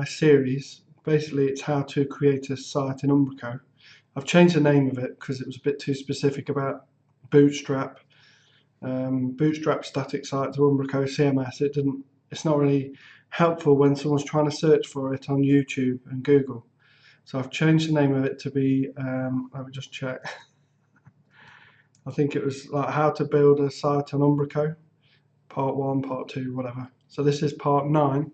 my series. Basically, it's how to create a site in Umbraco. I've changed the name of it because it was a bit too specific about Bootstrap. Bootstrap static site to Umbraco CMS. It's not really helpful when someone's trying to search for it on YouTube and Google. So I've changed the name of it to be, let me just check. I think it was like how to build a site on Umbraco, part 1, part 2, whatever. So this is part 9.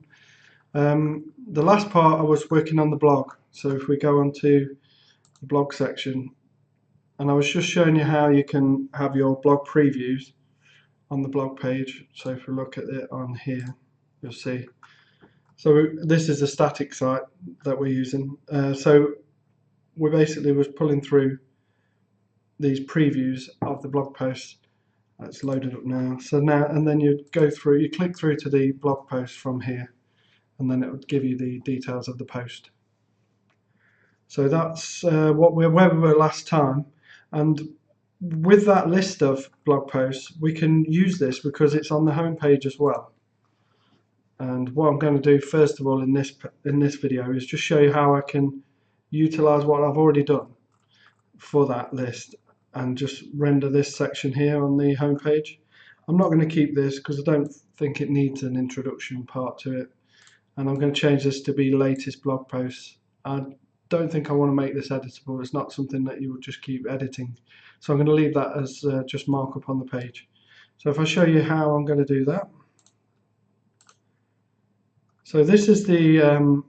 The last part I was working on the blog. So if we go on to the blog section, and I was just showing you how you can have your blog previews on the blog page. So if we look at it on here, you'll see. So this is a static site that we're using. So we basically was pulling through these previews of the blog post. It's loaded up now. So now, and then you go through, you click through to the blog post from here, and then it would give you the details of the post. So that's where we were last time. And with that list of blog posts, we can use this because it's on the home page as well. And what I'm going to do first of all in this video is just show you how I can utilize what I've already done for that list and just render this section here on the home page. I'm not going to keep this because I don't think it needs an introduction part to it, and I'm going to change this to be latest blog posts. I don't think I want to make this editable. It's not something that you would just keep editing, so I'm going to leave that as just markup on the page. So if I show you how I'm going to do that. So this is the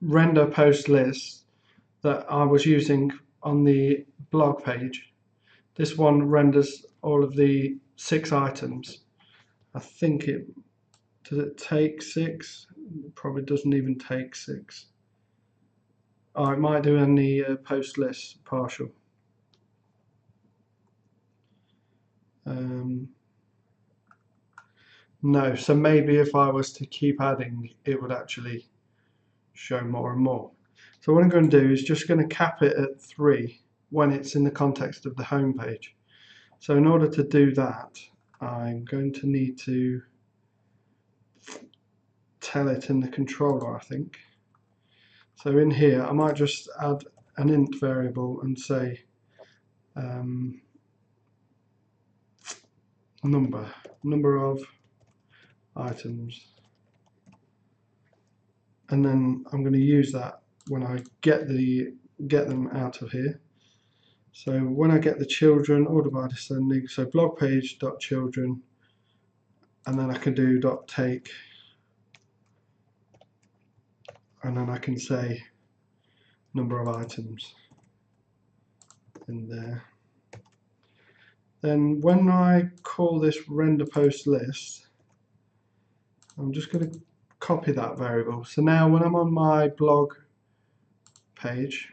render post list that I was using on the blog page. This one renders all of the 6 items. I think does it take 6? It probably doesn't even take 6. Oh, it might do in the post list partial. No, so maybe if I was to keep adding, it would actually show more and more. So what I'm going to do is just going to cap it at 3 when it's in the context of the home page. So in order to do that, I'm going to need to tell it in the controller, I think. So in here, I might just add an int variable and say number of items, and then I'm going to use that when I get them out of here. So when I get the children, order by descending, so blog page dot children, and then I can do dot take, and then I can say number of items in there. Then when I call this render post list, I'm just going to copy that variable. So now when I'm on my blog page,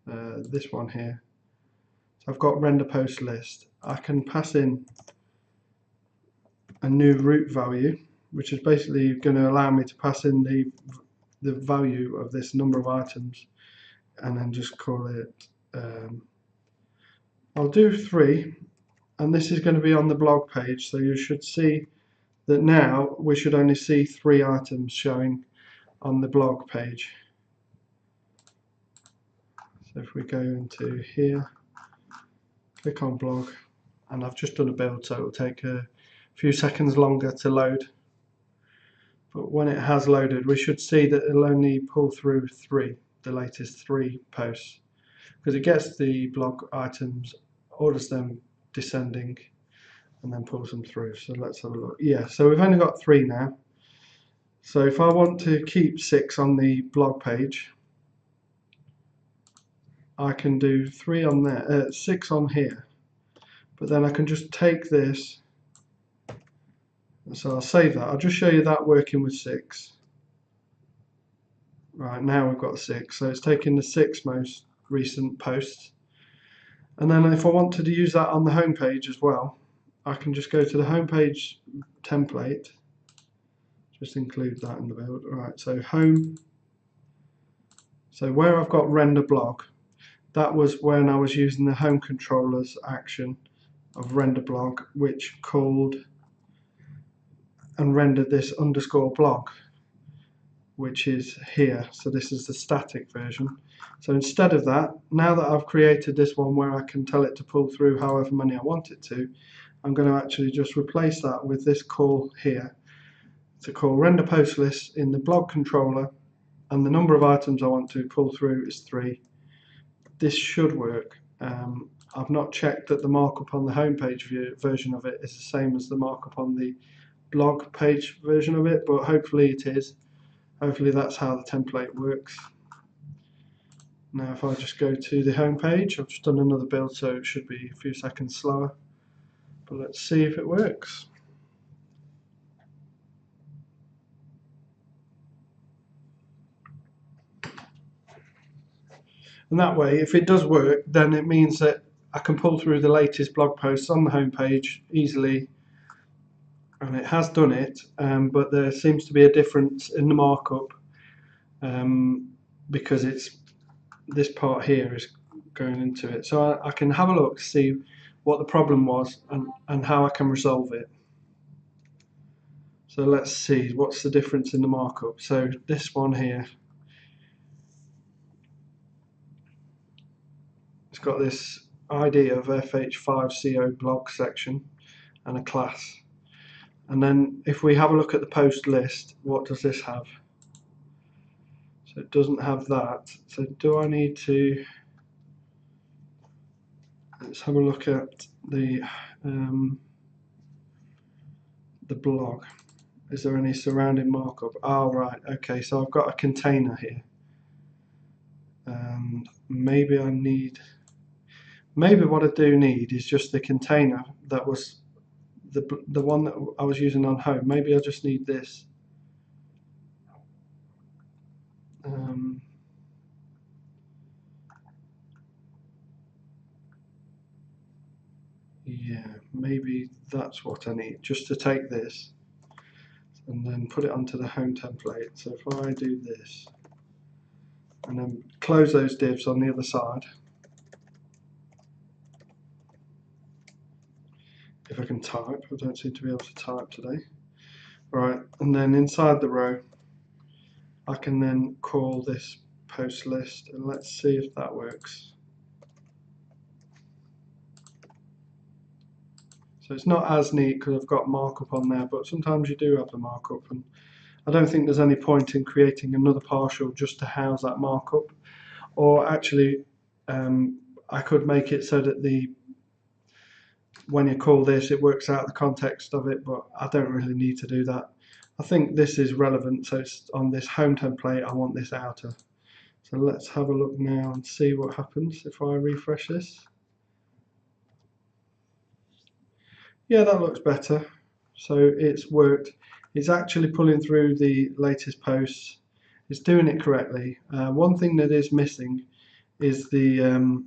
this one here, so I've got render post list, I can pass in a new root value, which is basically going to allow me to pass in the value of this number of items, and then just call it, I'll do 3, and this is going to be on the blog page, so you should see that now we should only see 3 items showing on the blog page. So if we go into here, click on blog, and I've just done a build, so it will take a few seconds longer to load. But when it has loaded, we should see that it'll only pull through 3, the latest 3 posts, because it gets the blog items, orders them descending, and then pulls them through. So let's have a look. Yeah, so we've only got 3 now. So if I want to keep 6 on the blog page, I can do 3 on there, 6 on here. But then I can just take this. So I'll save that. I'll just show you that working with 6. Right, now we've got 6. So it's taking the 6 most recent posts. And then if I wanted to use that on the home page as well, I can just go to the home page template. Just include that in the build. Right, so home. So where I've got render blog, that was when I was using the home controller's action of render blog, which called and rendered this underscore blog. which is here. So this is the static version. So instead of that, now that I've created this one where I can tell it to pull through however many I want it to, I'm going to actually just replace that with this call here to call render post list in the blog controller, and the number of items I want to pull through is 3. This should work. I've not checked that the markup on the homepage version of it is the same as the markup on the blog page version of it, but hopefully it is. Hopefully that's how the template works. Now if I just go to the home page, I've just done another build, so it should be a few seconds slower, but let's see if it works. And that way, if it does work, then it means that I can pull through the latest blog posts on the home page easily, and it has done it, but there seems to be a difference in the markup because it's this part here is going into it. So I can have a look to see what the problem was and how I can resolve it. So let's see what's the difference in the markup. So this one here, it's got this ID of FH5CO blog section and a class. And then if we have a look at the post list, what does this have? So it doesn't have that. So do I need to, let's have a look at the blog. Is there any surrounding markup? Oh right, okay, so I've got a container here. And maybe what I do need is just the container that was the one that I was using on home. Maybe I just need this. Yeah, maybe that's what I need, just to take this and then put it onto the home template. So if I do this and then close those divs on the other side, if I can type, I don't seem to be able to type today. Right, and then inside the row I can then call this post list, and let's see if that works. So it's not as neat because I've got markup on there, but sometimes you do have the markup, and I don't think there's any point in creating another partial just to house that markup. Or actually, I could make it so that when you call this, it works out the context of it, but I don't really need to do that. I think this is relevant, so it's on this home template, I want this outer. So let's have a look now and see what happens if I refresh this. Yeah, that looks better. So it's worked. It's actually pulling through the latest posts. It's doing it correctly. One thing that is missing is the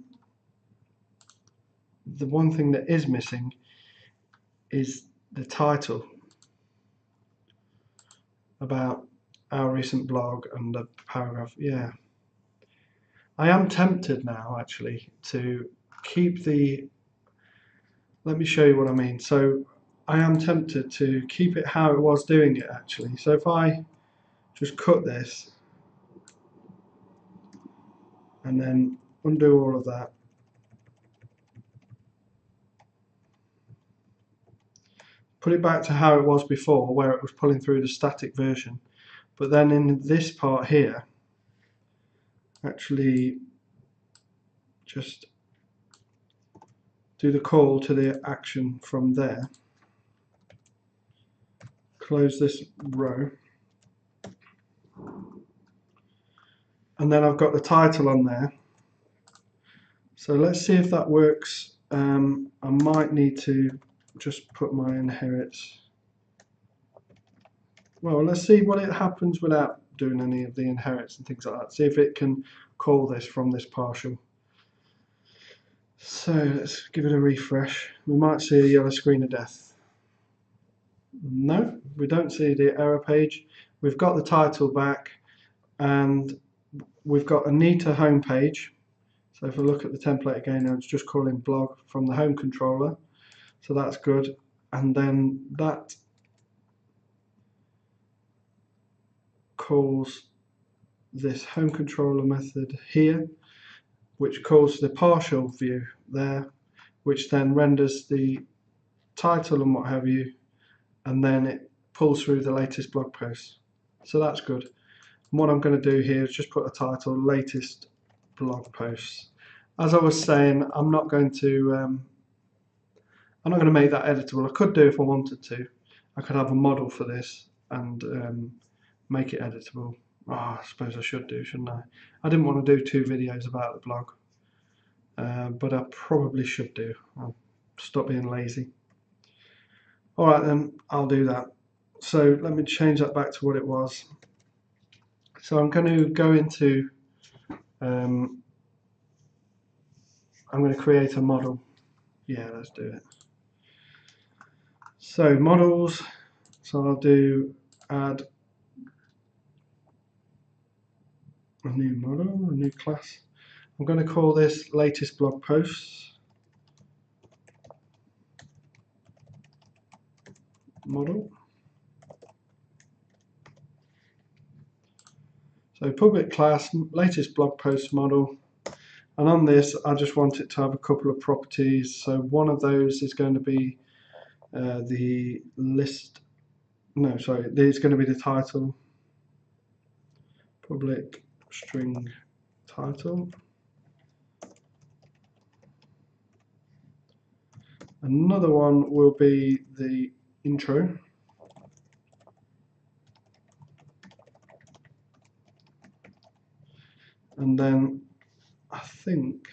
one thing that is missing is the title about our recent blog and the paragraph. Yeah, I am tempted now actually to keep the. Let me show you what I mean. So I am tempted to keep it how it was doing it actually. So if I just cut this and then undo all of that, put it back to how it was before where it was pulling through the static version, but then in this part here actually just do the call to the action from there, close this row, and then I've got the title on there. So let's see if that works. I might need to just put my inherits. Well, let's see what it happens without doing any of the inherits and things like that. See if it can call this from this partial. So let's give it a refresh. We might see a yellow screen of death. No, we don't see the error page. We've got the title back and we've got a neater home page. So if I look at the template again, it's just calling blog from the home controller. So that's good. And then that calls this home controller method here, which calls the partial view there, which then renders the title and what have you, and then it pulls through the latest blog post. So that's good. And what I'm going to do here is just put a title, latest blog posts. As I was saying, I'm not going to make that editable. I could do if I wanted to. I could have a model for this and make it editable. Oh, I suppose I should do, shouldn't I? I didn't want to do 2 videos about the blog, but I probably should do. I'll stop being lazy. Alright then, I'll do that. So let me change that back to what it was. So I'm going to go into, I'm going to create a model. Yeah, let's do it. So models, so I'll do add a new model, a new class. I'm going to call this latest blog posts model. So public class, latest blog post model, and on this I just want it to have a couple of properties. So one of those is going to be the list, no sorry, there's going to be the title, public string title. Another one will be the intro. And then I think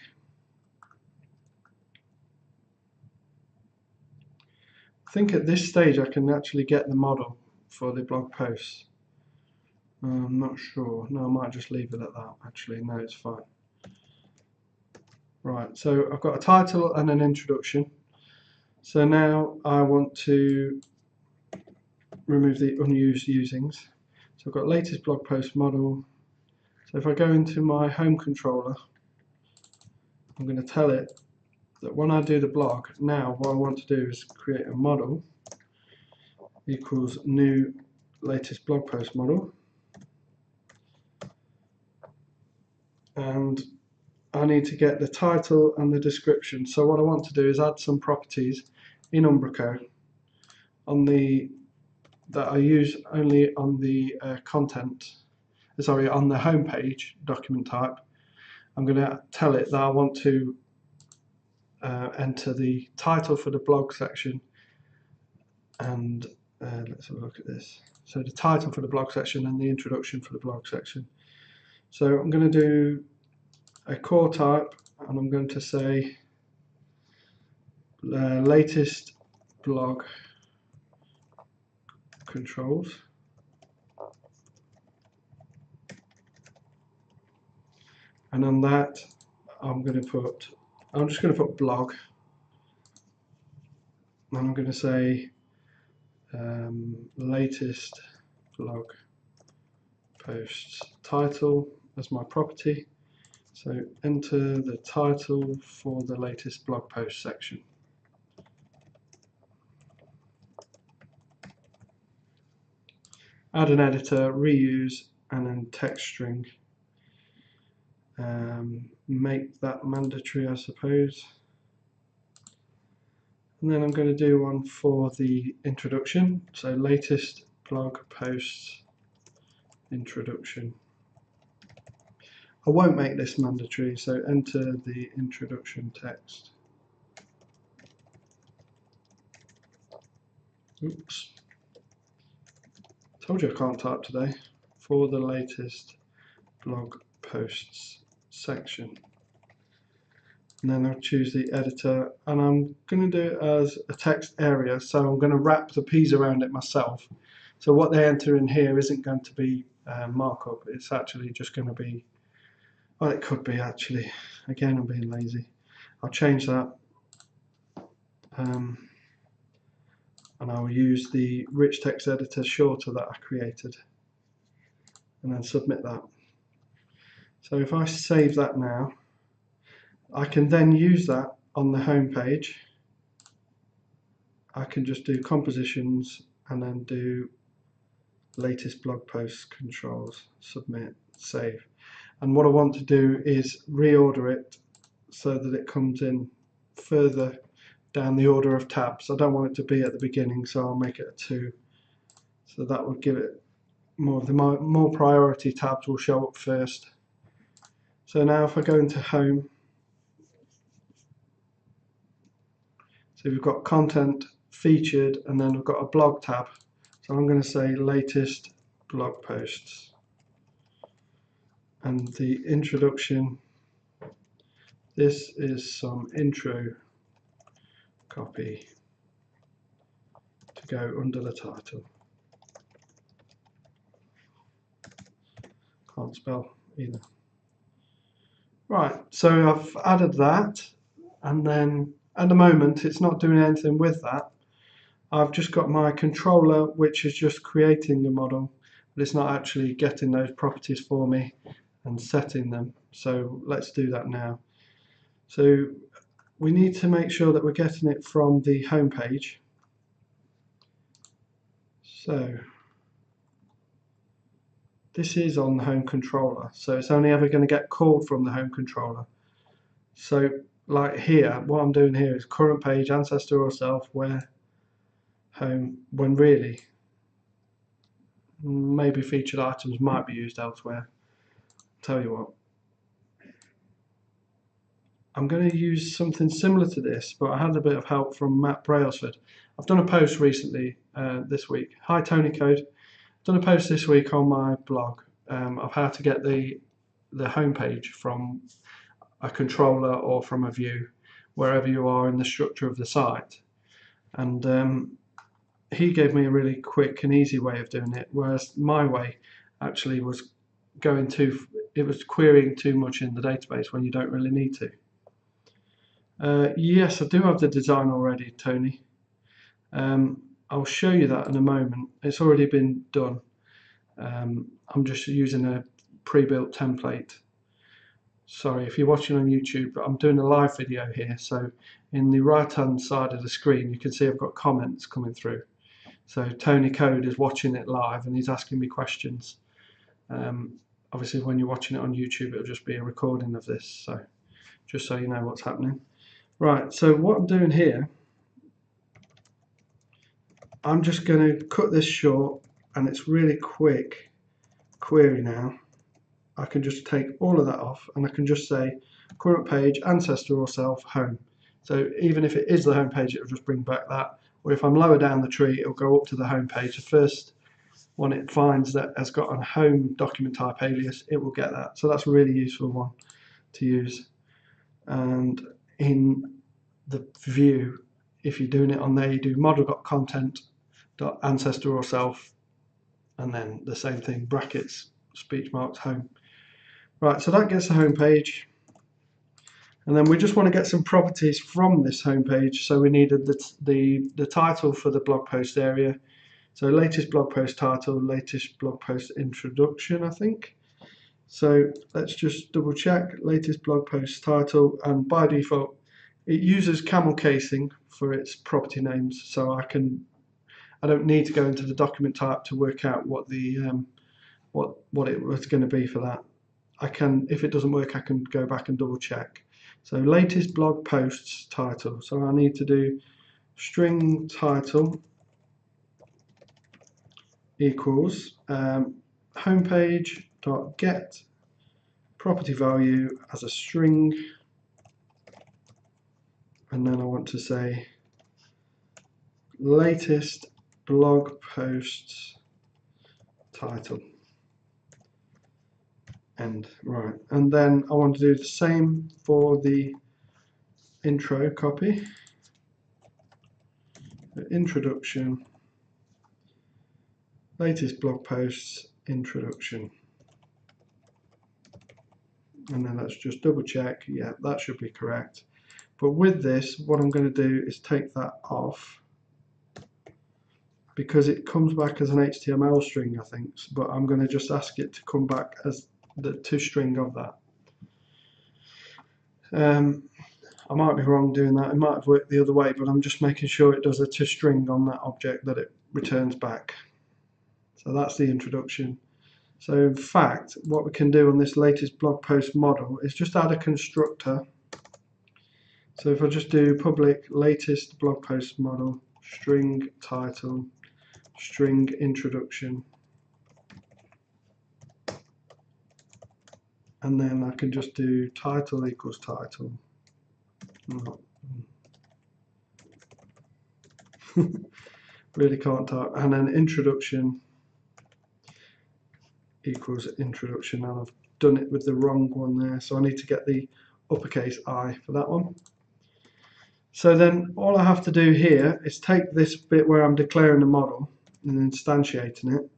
at this stage I can actually get the model for the blog posts. I'm not sure. No, I might just leave it at that. Actually, no, it's fine. Right, so I've got a title and an introduction. So now I want to remove the unused usings. So I've got latest blog post model. So if I go into my home controller, I'm going to tell it that when I do the blog, now what I want to do is create a model equals new latest blog post model, and I need to get the title and the description. So what I want to do is add some properties in Umbraco on the that I use only on the on the home page document type. I'm going to tell it that I want to enter the title for the blog section, and let's have a look at this. So the title for the blog section and the introduction for the blog section. So I'm going to do a core type, and I'm going to say latest blog controls, and on that I'm just going to put blog, and I'm going to say latest blog posts title as my property. So enter the title for the latest blog post section. Add an editor, reuse, and then text string. Make that mandatory, I suppose. And then I'm going to do one for the introduction. So latest blog posts introduction. I won't make this mandatory, so enter the introduction text. Oops. Told you I can't type today. For the latest blog posts section. And then I'll choose the editor, and I'm going to do it as a text area, so I'm going to wrap the P's around it myself. So what they enter in here isn't going to be markup, it's actually just going to be, well, it could be actually, again I'm being lazy. I'll change that, and I'll use the rich text editor shorter that I created, and then submit that. So if I save that now, I can then use that on the home page. I can just do compositions and then do latest blog post, controls, submit, save. And what I want to do is reorder it so that it comes in further down the order of tabs. I don't want it to be at the beginning, so I'll make it a 2. So that will give it more of the more priority tabs will show up first. So now if I go into home, so we've got content, featured, and then we've got a blog tab. So I'm going to say latest blog posts. And the introduction, this is some intro copy to go under the title. Can't spell either. Right, so I've added that, and then at the moment it's not doing anything with that. I've just got my controller which is just creating the model, but it's not actually getting those properties for me and setting them. So let's do that now. So we need to make sure that we're getting it from the home page. So this is on the home controller, so it's only ever going to get called from the home controller. So like here, what I'm doing here is current page, ancestor or self, where, home, when really maybe featured items might be used elsewhere. Tell you what, I'm going to use something similar to this, but I had a bit of help from Matt Brailsford. I've done a post recently this week. Hi Tony Code. I've done a post this week on my blog of how to get the home page from a controller or from a view, wherever you are in the structure of the site. And he gave me a really quick and easy way of doing it, whereas my way actually was it was querying too much in the database when you don't really need to. Yes, I do have the design already, Tony. I'll show you that in a moment. It's already been done. I'm just using a pre-built template. Sorry, if you're watching on YouTube, I'm doing a live video here, so in the right hand side of the screen you can see I've got comments coming through. So Tony Code is watching it live and he's asking me questions. Obviously when you're watching it on YouTube it'll just be a recording of this, so just so you know what's happening. Right, so what I'm doing here, I'm just going to cut this short, and it's really quick query now. I can just take all of that off and I can just say current page, ancestor or self, home. So even if it is the home page, it'll just bring back that. Or if I'm lower down the tree, it'll go up to the home page. The first one it finds that has got a home document type alias, it will get that. So that's a really useful one to use. And in the view, if you're doing it on there, you do model.content.ancestor or self, and then the same thing, brackets, speech marks, home. Right, so that gets the home page, and then we just want to get some properties from this home page. So we needed the title for the blog post area. So latest blog post title, latest blog post introduction, I think. So let's just double check, latest blog post title, and by default it uses camel casing for its property names, so I don't need to go into the document type to work out what the what it was going to be for that. I can, if it doesn't work, I can go back and double check. So latest blog posts title. So I need to do string title equals homepage dot get property value as a string, and then I want to say latest blog posts title. End. Right, and then I want to do the same for the intro copy. The introduction, latest blog posts introduction, and then let's just double check. Yeah, that should be correct. But with this, what I'm going to do is take that off, because it comes back as an HTML string, I think, but I'm going to just ask it to come back as the toString of that. I might be wrong doing that, it might have worked the other way, but I'm just making sure it does a toString on that object that it returns back. So that's the introduction. So in fact, what we can do on this latest blog post model is just add a constructor. So if I just do public latest blog post model, string title, string introduction, and then I can just do title equals title. Really can't type. And then introduction equals introduction, and I've done it with the wrong one there, so I need to get the uppercase I for that one. So then all I have to do here is take this bit where I'm declaring the model and instantiating it.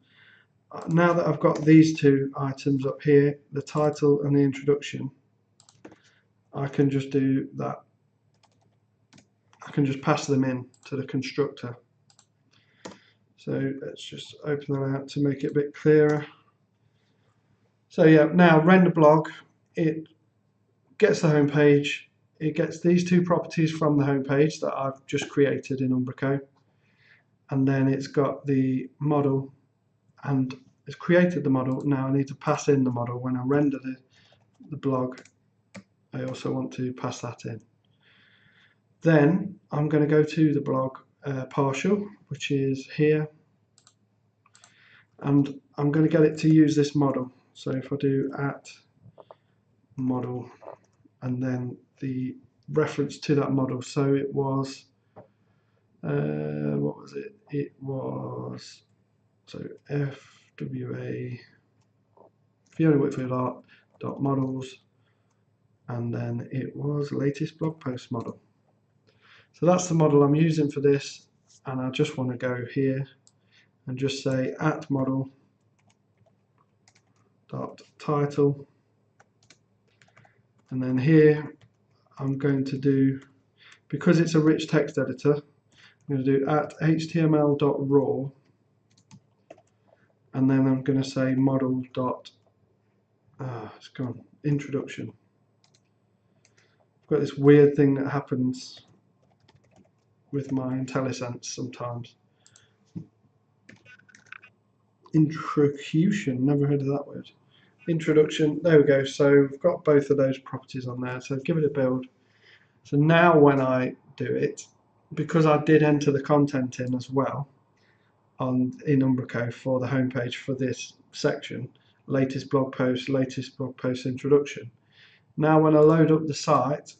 Now that I've got these two items up here, the title and the introduction, I can just do that. I can just pass them in to the constructor. So let's just open that out to make it a bit clearer. So yeah, now render blog, it gets the home page, it gets these two properties from the home page that I've just created in Umbraco, and then it's got the model and it's created the model. Now I need to pass in the model when I render the blog. I also want to pass that in. Then I'm going to go to the blog partial, which is here, and I'm going to get it to use this model. So if I do @model and then the reference to that model, so it was what was it? It was so FWA Fiona Whitfield art dot models, and then it was latest blog post model. So that's the model I'm using for this, and I just want to go here and just say @model dot title, and then here I'm going to do, because it's a rich text editor, I'm going to do @html.raw, and then I'm going to say model dot it's gone, introduction. I've got this weird thing that happens with my IntelliSense sometimes. Introduction, never heard of that word. Introduction, there we go. So we've got both of those properties on there. So give it a build. So now when I do it, because I did enter the content in as well in Umbraco for the homepage for this section, latest blog post introduction. Now when I load up the site,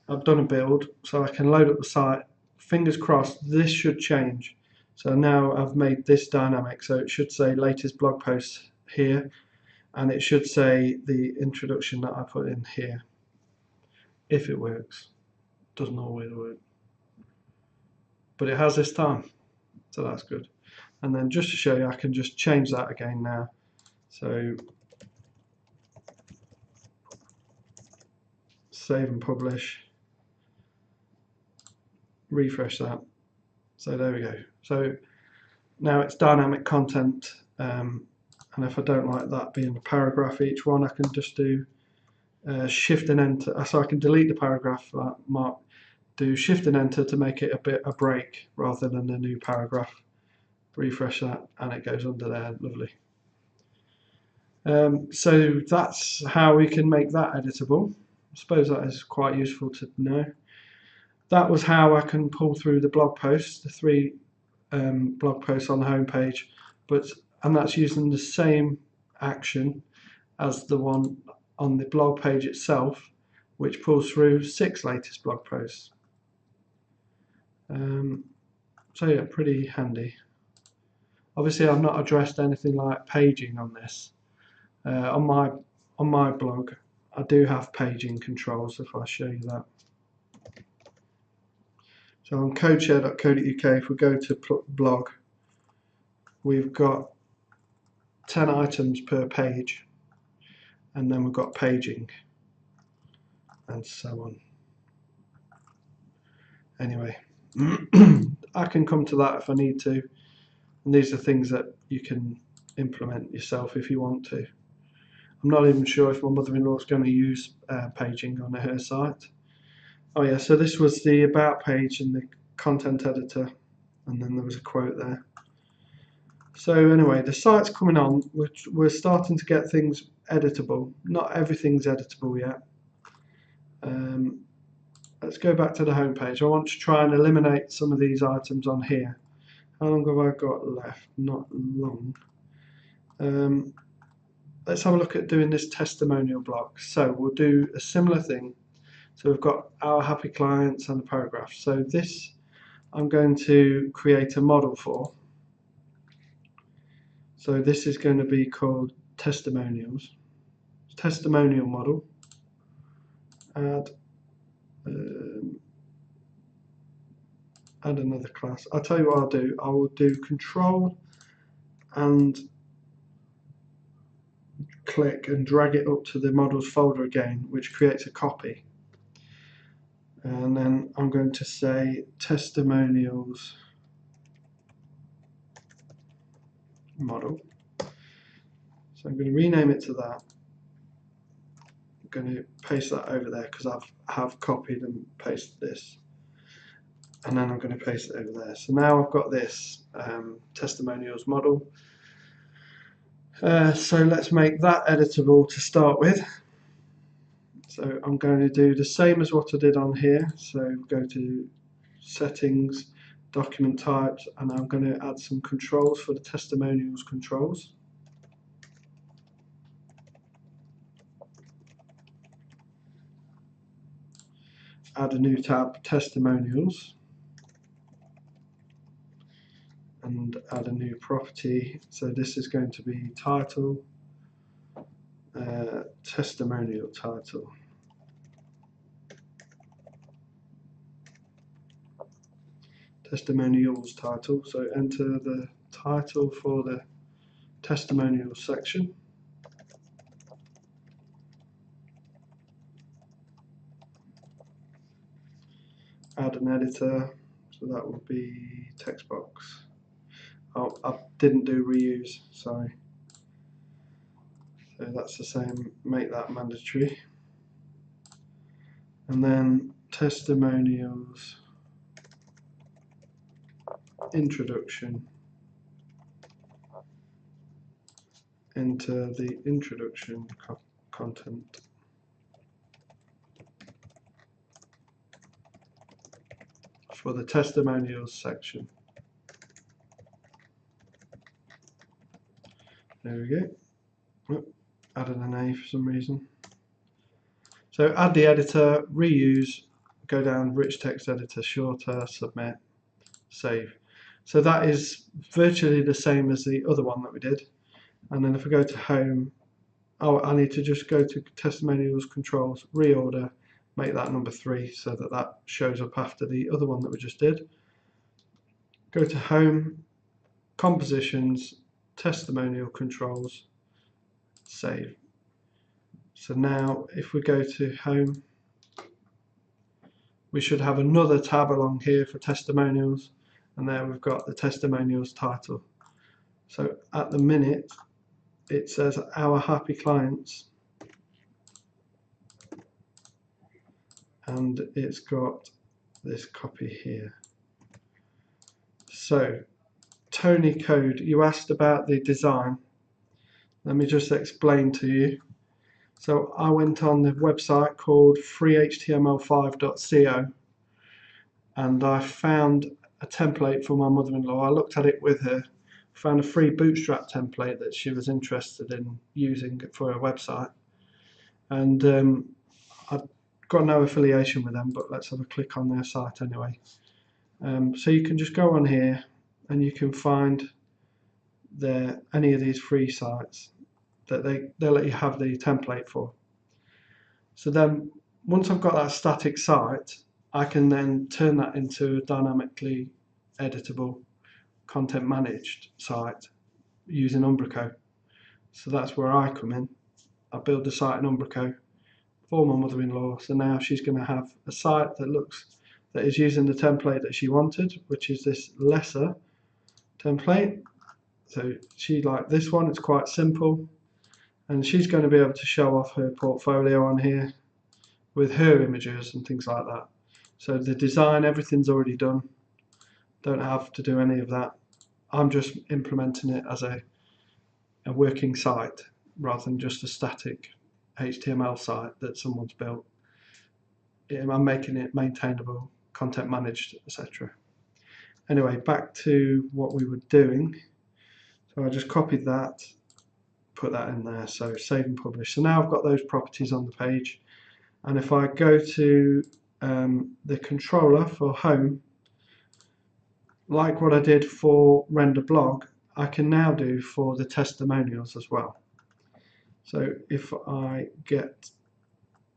I've done a build, so I can load up the site. Fingers crossed, this should change. So now I've made this dynamic, so it should say latest blog post here, and it should say the introduction that I put in here, if it works. Doesn't always work, but it has this time, so that's good. And then just to show you, I can just change that again now. So save and publish, refresh that. So there we go. So now it's dynamic content, and if I don't like that being a paragraph each one, I can just do shift and enter. So I can delete the paragraph mark, do shift and enter to make it a break rather than a new paragraph. Refresh that and it goes under there. Lovely. So that's how we can make that editable. I suppose that is quite useful to know. That was how I can pull through the blog posts, the three blog posts on the home page, and that's using the same action as the one on the blog page itself, which pulls through 6 latest blog posts. So yeah, pretty handy. Obviously I've not addressed anything like paging on this. On my blog I do have paging controls, if I show you that. So on codeshare.co.uk, if we go to blog, we've got 10 items per page, and then we've got paging and so on. Anyway, I can come to that if I need to, and these are things that you can implement yourself if you want to. I'm not even sure if my mother-in-law is going to use paging on her site. Oh yeah, so this was the about page in the content editor, and then there was a quote there. So anyway, the site's coming on. We're starting to get things editable. Not everything's editable yet. Let's go back to the home page. I want to try and eliminate some of these items on here. How long have I got left? Not long. Let's have a look at doing this testimonial block. So we'll do a similar thing. So we've got our happy clients and the paragraph. So this I'm going to create a model for. So this is going to be called testimonials. Testimonial model. Add another class. I'll tell you what I'll do. I will do control and click and drag it up to the models folder again, which creates a copy. And then I'm going to say testimonials model. So I'm going to rename it to that. I'm going to paste that over there because I have copied and pasted this. And then I'm going to paste it over there. So now I've got this testimonials model. So let's make that editable to start with. So I'm going to do the same as what I did on here. So go to settings, document types, and I'm going to add some controls for the testimonials controls. Add a new tab, testimonials, and add a new property. So this is going to be title, testimonial title. Testimonials title. So enter the title for the testimonials section. Add an editor, so that would be text box. Oh, I didn't do reuse, sorry. So that's the same, make that mandatory. And then testimonials introduction. Enter the introduction content. For the testimonials section. There we go. Oh, added an A for some reason. So add the editor, reuse, go down rich text editor, shorter, submit, save. So that is virtually the same as the other one that we did. And then if I go to home, oh, I need to just go to testimonials controls, reorder, make that number 3 so that that shows up after the other one that we just did. Go to home, compositions, testimonial controls, save. So now if we go to home, we should have another tab along here for testimonials, and there we've got the testimonials title. So at the minute it says our happy clients, and it's got this copy here. So Tony Code, you asked about the design. Let me just explain to you. So I went on the website called freehtml5.co and I found a template for my mother-in-law. I looked at it with her, found a free Bootstrap template that she was interested in using for her website. And I've got no affiliation with them, but let's have a click on their site anyway. So you can just go on here and you can find any of these free sites that they'll let you have the template for. So then once I've got that static site, I can then turn that into a dynamically editable content managed site using Umbraco. So that's where I come in. I build the site in Umbraco for my mother-in-law. So now she's going to have a site that is using the template that she wanted, which is this lesser template. So she liked this one, it's quite simple. And she's going to be able to show off her portfolio on here with her images and things like that. So the design, everything's already done. Don't have to do any of that. I'm just implementing it as a working site rather than just a static HTML site that someone's built. I'm making it maintainable, content managed, etc. Anyway, back to what we were doing. So I just copied that, put that in there, so save and publish. So now I've got those properties on the page, and if I go to the controller for home, like what I did for render blog, I can now do for the testimonials as well. So if I get,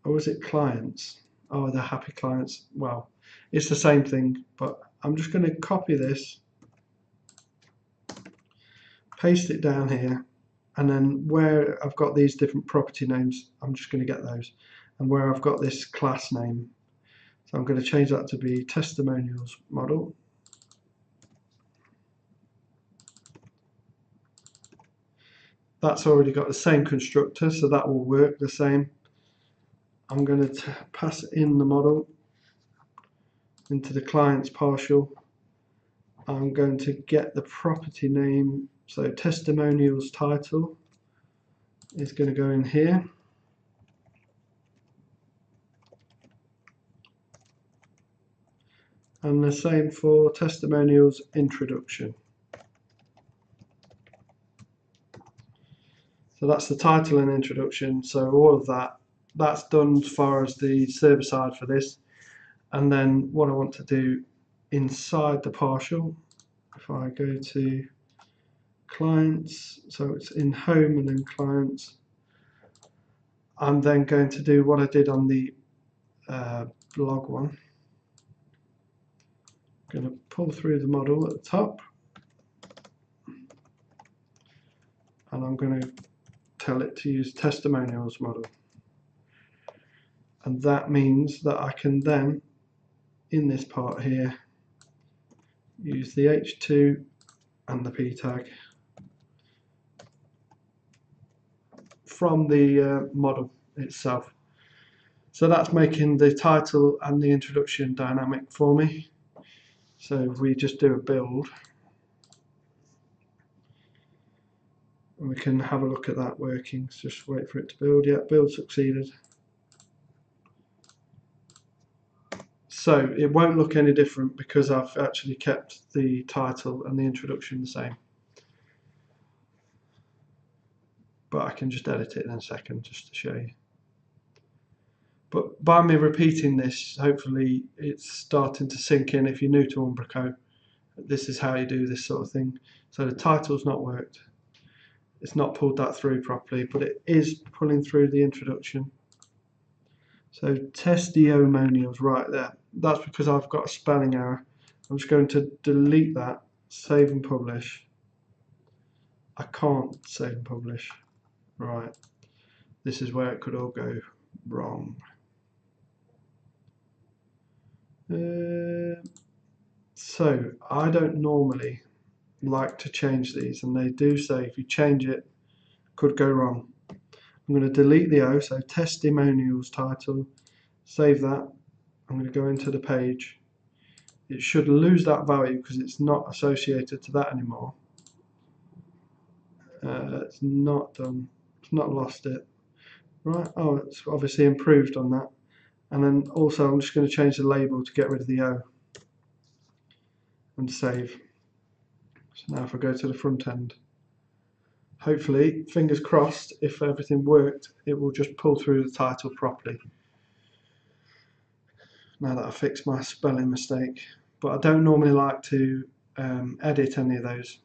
or is it clients? Oh, they're happy clients. Well, it's the same thing, but I'm just going to copy this, paste it down here, and then where I've got these different property names, I'm just going to get those. And where I've got this class name, so I'm going to change that to be testimonials model. That's already got the same constructor, so that will work the same. I'm going to pass in the model into the client's partial. I'm going to get the property name, so testimonials title is going to go in here. And the same for testimonials introduction. So that's the title and introduction. So all of that's done as far as the server side for this. And then what I want to do inside the partial, if I go to clients, so it's in home and then clients, I'm then going to do what I did on the blog one. I'm going to pull through the model at the top, and I'm going to tell it to use testimonials model. And that means that I can then, in this part here, use the H2 and the P tag from the model itself. So that's making the title and the introduction dynamic for me. So if we just do a build, we can have a look at that working. Just wait for it to build. Yeah, build succeeded. So it won't look any different because I've actually kept the title and the introduction the same. But I can just edit it in a second just to show you. But by me repeating this, hopefully it's starting to sink in. If you're new to Umbraco, this is how you do this sort of thing. So the title's not worked. It's not pulled that through properly, but it is pulling through the introduction. So testimonials right there. That's because I've got a spelling error. I'm just going to delete that, save and publish. I can't save and publish. Right. This is where it could all go wrong. So I don't normally like to change these, and they do say if you change it, could go wrong. I'm going to delete the O, so testimonials title, save that. I'm going to go into the page. It should lose that value because it's not associated to that anymore. It's not done. It's not lost it. Right. Oh, it's obviously improved on that. And then also I'm just going to change the label to get rid of the O and save. So now if I go to the front end, hopefully, fingers crossed, if everything worked, it will just pull through the title properly. Now that I fixed my spelling mistake. But I don't normally like to edit any of those,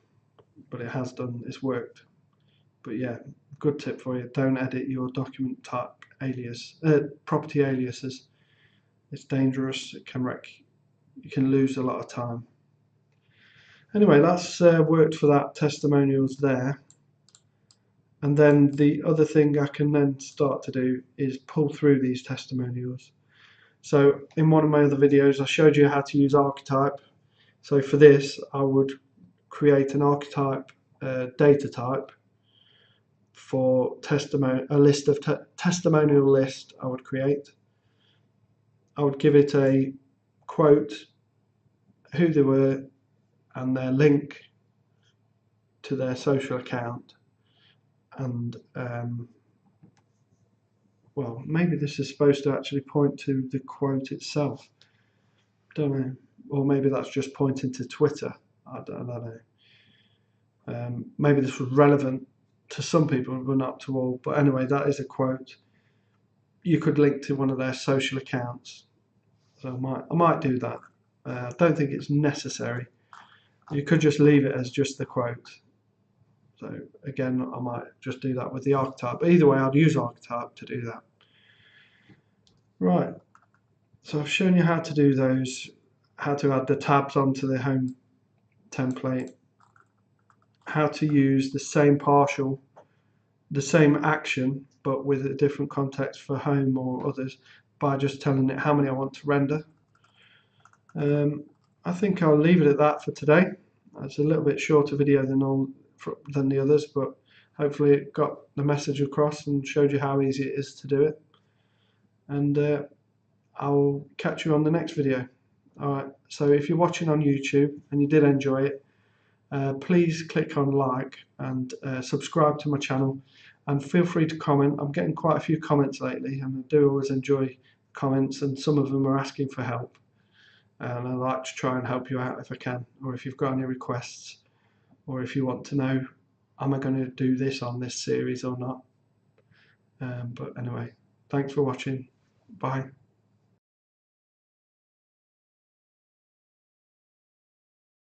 but it has done, it's worked. But yeah, good tip for you, don't edit your document type alias, property aliases. It's dangerous, it can wreck, you can lose a lot of time. Anyway, that's worked for that testimonials there. And then the other thing I can then start to do is pull through these testimonials. So in one of my other videos I showed you how to use archetype. So for this I would create an archetype data type for a list of testimonial list I would create. I would give it a quote, who they were and their link, to their social account, and well, maybe this is supposed to actually point to the quote itself. Don't know, or maybe that's just pointing to Twitter. I don't know. Maybe this was relevant to some people, but not to all. But anyway, that is a quote. You could link to one of their social accounts, so I might do that. I don't think it's necessary. You could just leave it as just the quote. So again, I might just do that with the archetype. But either way, I'd use archetype to do that. Right. So I've shown you how to do those, how to add the tabs onto the home template, how to use the same partial, the same action, but with a different context for home or others by just telling it how many I want to render. I think I'll leave it at that for today. It's a little bit shorter video than the others, but hopefully it got the message across and showed you how easy it is to do it. And I'll catch you on the next video. Alright, so if you're watching on YouTube and you did enjoy it, please click on like and subscribe to my channel, and feel free to comment. I'm getting quite a few comments lately, and I do always enjoy comments, and some of them are asking for help, and I like to try and help you out if I can, or if you've got any requests, or if you want to know, am I going to do this on this series or not. But anyway, thanks for watching. Bye.